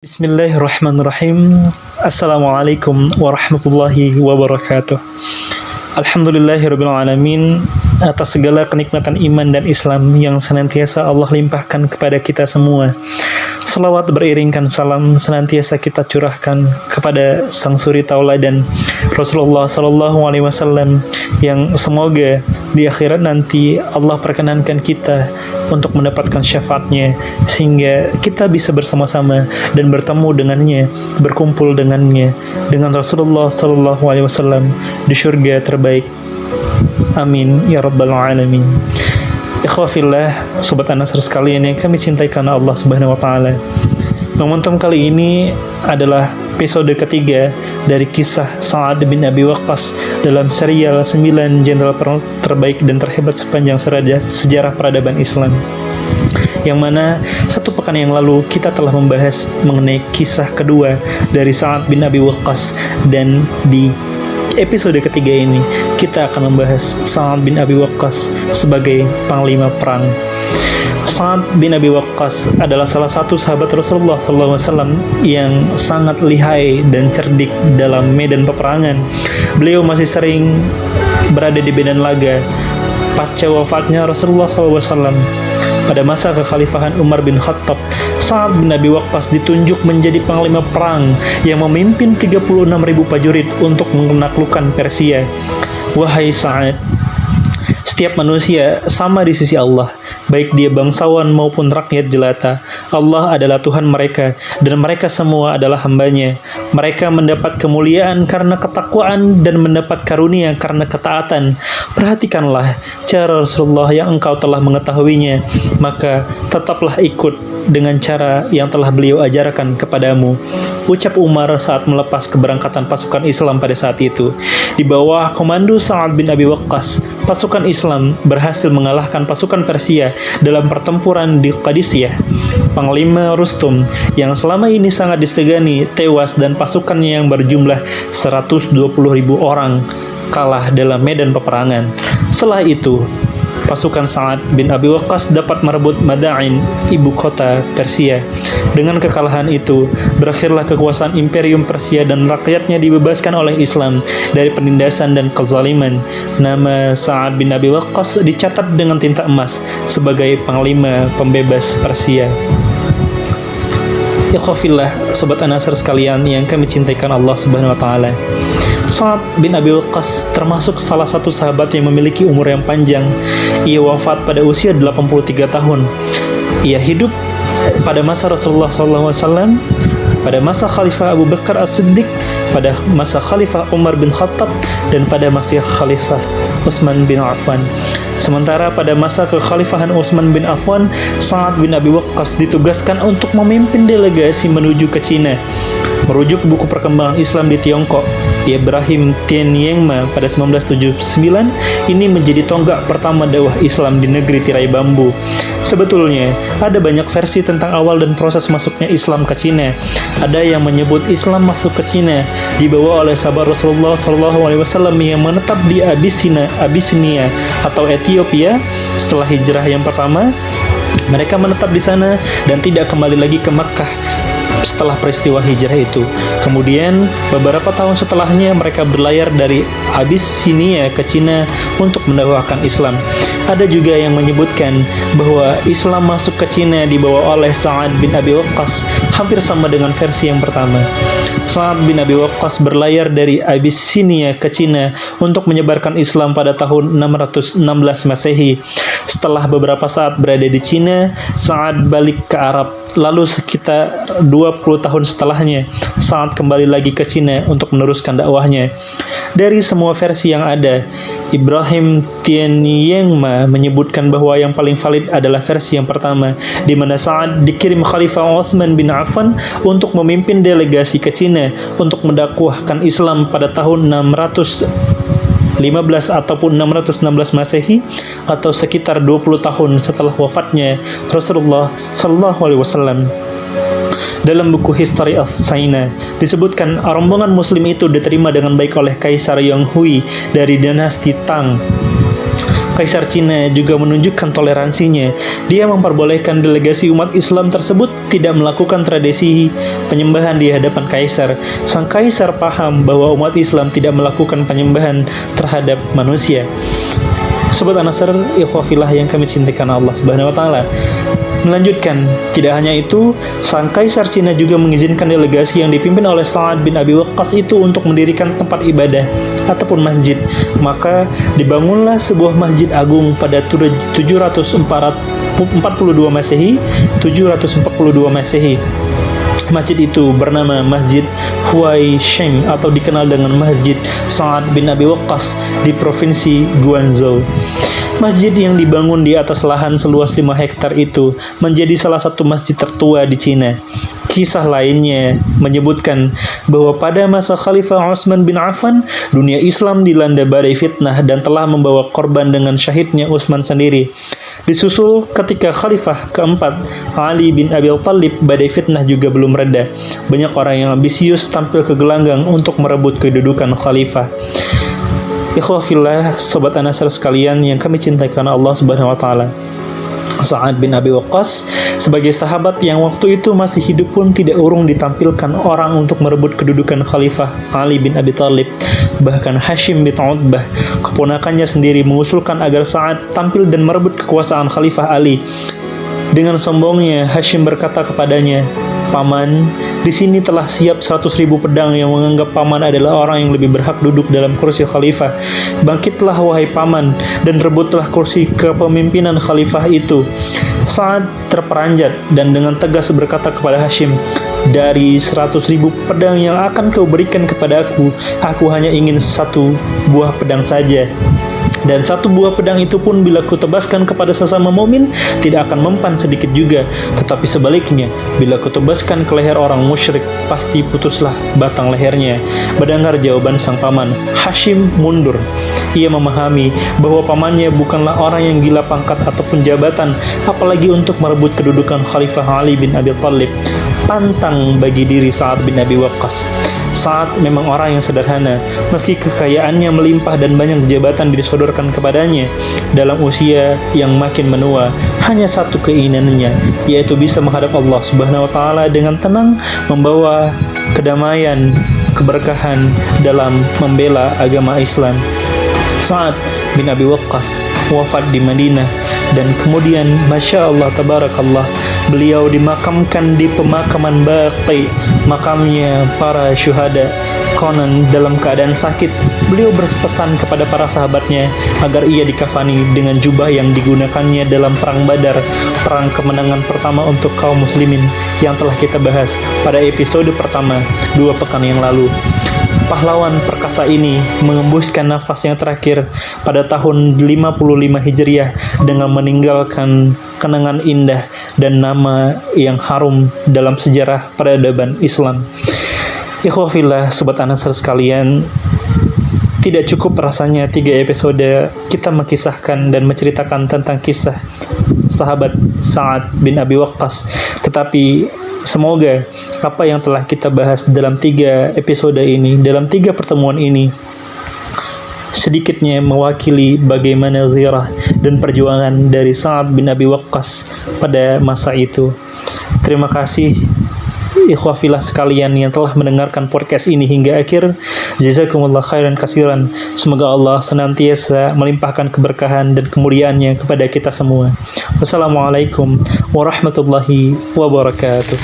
Bismillahirrahmanirrahim. Assalamualaikum warahmatullahi wabarakatuh. Alhamdulillahirabbil alamin, atas segala kenikmatan iman dan Islam yang senantiasa Allah limpahkan kepada kita semua. Salawat beriringkan salam senantiasa kita curahkan kepada sang suri tauladan Rasulullah sallallahu alaihi wasallam, yang semoga di akhirat nanti Allah perkenankan kita untuk mendapatkan syafaatnya, sehingga kita bisa bersama-sama dan bertemu dengannya, berkumpul dengannya, dengan Rasulullah sallallahu alaihi wasallam di syurga terbaik. Amin ya rabbal alamin. Ikhwafillah, sobat An-Nasr sekalian yang kami cintai karena Allah Subhanahu wa taala. Momentum kali ini adalah episode ketiga dari kisah Sa'ad bin Abi Waqqas dalam serial 9 jenderal terbaik dan terhebat sepanjang sejarah peradaban Islam. Yang mana satu pekan yang lalu kita telah membahas mengenai kisah kedua dari Sa'ad bin Abi Waqqas, dan di episode ketiga ini kita akan membahas Sa'ad bin Abi Waqqas sebagai panglima perang. Sa'ad bin Abi Waqqas adalah salah satu sahabat Rasulullah SAW yang sangat lihai dan cerdik dalam medan peperangan. Beliau masih sering berada di medan laga pasca wafatnya Rasulullah SAW. Pada masa kekhalifahan Umar bin Khattab, Sa'ad bin Abi Waqqas ditunjuk menjadi panglima perang yang memimpin 36.000 prajurit untuk menaklukkan Persia. Wahai Sa'ad, setiap manusia sama di sisi Allah, baik dia bangsawan maupun rakyat jelata. Allah adalah Tuhan mereka, dan mereka semua adalah hambanya. Mereka mendapat kemuliaan karena ketakwaan dan mendapat karunia karena ketaatan. Perhatikanlah cara Rasulullah yang engkau telah mengetahuinya, maka tetaplah ikut dengan cara yang telah beliau ajarkan kepadamu. Ucap Umar saat melepas keberangkatan pasukan Islam pada saat itu. Di bawah komando Sa'ad bin Abi Waqqas, pasukan Islam berhasil mengalahkan pasukan Persia dalam pertempuran di Qadisiyah. Panglima Rustum yang selama ini sangat disegani tewas, dan pasukannya yang berjumlah 120.000 orang kalah dalam medan peperangan. Setelah itu, pasukan Sa'ad bin Abi Waqqas dapat merebut Madain, ibu kota Persia. Dengan kekalahan itu, berakhirlah kekuasaan Imperium Persia dan rakyatnya dibebaskan oleh Islam dari penindasan dan kezaliman. Nama Sa'ad bin Abi Waqqas dicatat dengan tinta emas sebagai panglima pembebas Persia. Ikhwafillah, sobat An-Nasr sekalian yang kami cintai Allah Subhanahu wa taala. Sa'ad bin Abi Waqqas termasuk salah satu sahabat yang memiliki umur yang panjang. Ia wafat pada usia 83 tahun. Ia hidup pada masa Rasulullah SAW, pada masa Khalifah Abu Bakar As-Siddiq, pada masa Khalifah Umar bin Khattab, dan pada masa Khalifah Utsman bin Affan. Sementara pada masa kekhalifahan Utsman bin Affan, Sa'ad bin Abi Waqqas ditugaskan untuk memimpin delegasi menuju ke Cina. Merujuk buku perkembangan Islam di Tiongkok, Ibrahim Tianyengma pada 1979, ini menjadi tonggak pertama dakwah Islam di negeri tirai bambu. Sebetulnya, ada banyak versi tentang awal dan proses masuknya Islam ke Cina. Ada yang menyebut Islam masuk ke Cina dibawa oleh sahabat Rasulullah SAW yang menetap di Abyssinia atau Ethiopia setelah hijrah yang pertama. Mereka menetap di sana dan tidak kembali lagi ke Makkah setelah peristiwa hijrah itu. Kemudian beberapa tahun setelahnya mereka berlayar dari Abyssinia ke Cina untuk mendakwakan Islam. Ada juga yang menyebutkan bahwa Islam masuk ke Cina dibawa oleh Sa'ad bin Abi Waqqas, hampir sama dengan versi yang pertama. Sa'ad bin Abi Waqqas berlayar dari Abyssinia ke Cina untuk menyebarkan Islam pada tahun 616 Masehi. Setelah beberapa saat berada di Cina, Sa'ad balik ke Arab. Lalu sekitar 20 tahun setelahnya, Sa'ad kembali lagi ke Cina untuk meneruskan dakwahnya. Dari semua versi yang ada, Ibrahim Tianyengma menyebutkan bahwa yang paling valid adalah versi yang pertama, di mana Sa'ad dikirim Khalifah Utsman bin Affan untuk memimpin delegasi ke Cina untuk mendakwahkan Islam pada tahun 615 ataupun 616 Masehi, atau sekitar 20 tahun setelah wafatnya Rasulullah SAW. Dalam buku History of China disebutkan rombongan muslim itu diterima dengan baik oleh Kaisar Yonghui dari dinasti Tang. Kaisar Cina juga menunjukkan toleransinya. Dia memperbolehkan delegasi umat Islam tersebut tidak melakukan tradisi penyembahan di hadapan kaisar. Sang kaisar paham bahwa umat Islam tidak melakukan penyembahan terhadap manusia. Sobat An-Nasr, ikhwafillah yang kami cintakan Allah Subhanahu wa taala. Melanjutkan, tidak hanya itu, sang kaisar Cina juga mengizinkan delegasi yang dipimpin oleh Sa'ad bin Abi Waqqas itu untuk mendirikan tempat ibadah ataupun masjid. Maka dibangunlah sebuah masjid agung pada 742 Masehi. Masjid itu bernama Masjid Huai Sheng atau dikenal dengan Masjid Sa'ad bin Abi Waqqas di provinsi Guangzhou. Masjid yang dibangun di atas lahan seluas 5 hektar itu menjadi salah satu masjid tertua di Cina. Kisah lainnya menyebutkan bahwa pada masa Khalifah Utsman bin Affan, dunia Islam dilanda badai fitnah dan telah membawa korban dengan syahidnya Utsman sendiri. Disusul ketika Khalifah keempat, Ali bin Abi Thalib, badai fitnah juga belum reda. Banyak orang yang ambisius tampil ke gelanggang untuk merebut kedudukan Khalifah. Ikhwafillah, Sobat An-Nasr sekalian yang kami cintai karena Allah Subhanahu wa taala. Sa'ad bin Abi Waqqas sebagai sahabat yang waktu itu masih hidup pun tidak urung ditampilkan orang untuk merebut kedudukan Khalifah Ali bin Abi Thalib. Bahkan Hashim bin Utbah, keponakannya sendiri, mengusulkan agar Sa'ad tampil dan merebut kekuasaan Khalifah Ali. Dengan sombongnya, Hashim berkata kepadanya, "Paman, di sini telah siap 100.000 pedang yang menganggap paman adalah orang yang lebih berhak duduk dalam kursi khalifah. Bangkitlah wahai paman dan rebutlah kursi kepemimpinan khalifah itu." Sa'ad terperanjat dan dengan tegas berkata kepada Hashim, "Dari 100.000 pedang yang akan kau berikan kepadaku, aku hanya ingin 1 buah pedang saja. Dan 1 buah pedang itu pun bila kutebaskan kepada sesama mukmin tidak akan mempan sedikit juga. Tetapi sebaliknya, bila kutebaskan ke leher orang musyrik, pasti putuslah batang lehernya." Mendengar jawaban sang paman, Hashim mundur. Ia memahami bahwa pamannya bukanlah orang yang gila pangkat ataupun jabatan, apalagi untuk merebut kedudukan Khalifah Ali bin Abi Thalib. Pantang bagi diri Sa'ad bin Abi Waqqas. Sa'ad memang orang yang sederhana, meski kekayaannya melimpah dan banyak jabatan disodorkan kepadanya. Dalam usia yang makin menua, hanya satu keinginannya, yaitu bisa menghadap Allah Subhanahu wa taala dengan tenang, membawa kedamaian, keberkahan dalam membela agama Islam. Sa'ad bin Abi Waqqas wafat di Madinah dan kemudian Masya Allah Tabarakallah, beliau dimakamkan di pemakaman Baqi, makamnya para syuhada. Konon dalam keadaan sakit, beliau berpesan kepada para sahabatnya agar ia dikafani dengan jubah yang digunakannya dalam perang Badar, perang kemenangan pertama untuk kaum muslimin yang telah kita bahas pada episode pertama 2 pekan yang lalu. Pahlawan perkasa ini mengembuskan nafas yang terakhir pada tahun 55 Hijriah dengan meninggalkan kenangan indah dan nama yang harum dalam sejarah peradaban Islam. Ikhwafillah, Sobat An-Nasr sekalian, tidak cukup rasanya 3 episode kita mengisahkan dan menceritakan tentang kisah sahabat Sa'ad bin Abi Waqqas, tetapi semoga apa yang telah kita bahas dalam 3 episode ini, dalam 3 pertemuan ini, sedikitnya mewakili bagaimana ghirah dan perjuangan dari Sa'ad bin Abi Waqqas pada masa itu. Terima kasih ikhwafillah sekalian yang telah mendengarkan podcast ini hingga akhir. Jazakumullah khairan kasiran. Semoga Allah senantiasa melimpahkan keberkahan dan kemuliaannya kepada kita semua. Wassalamualaikum warahmatullahi wabarakatuh.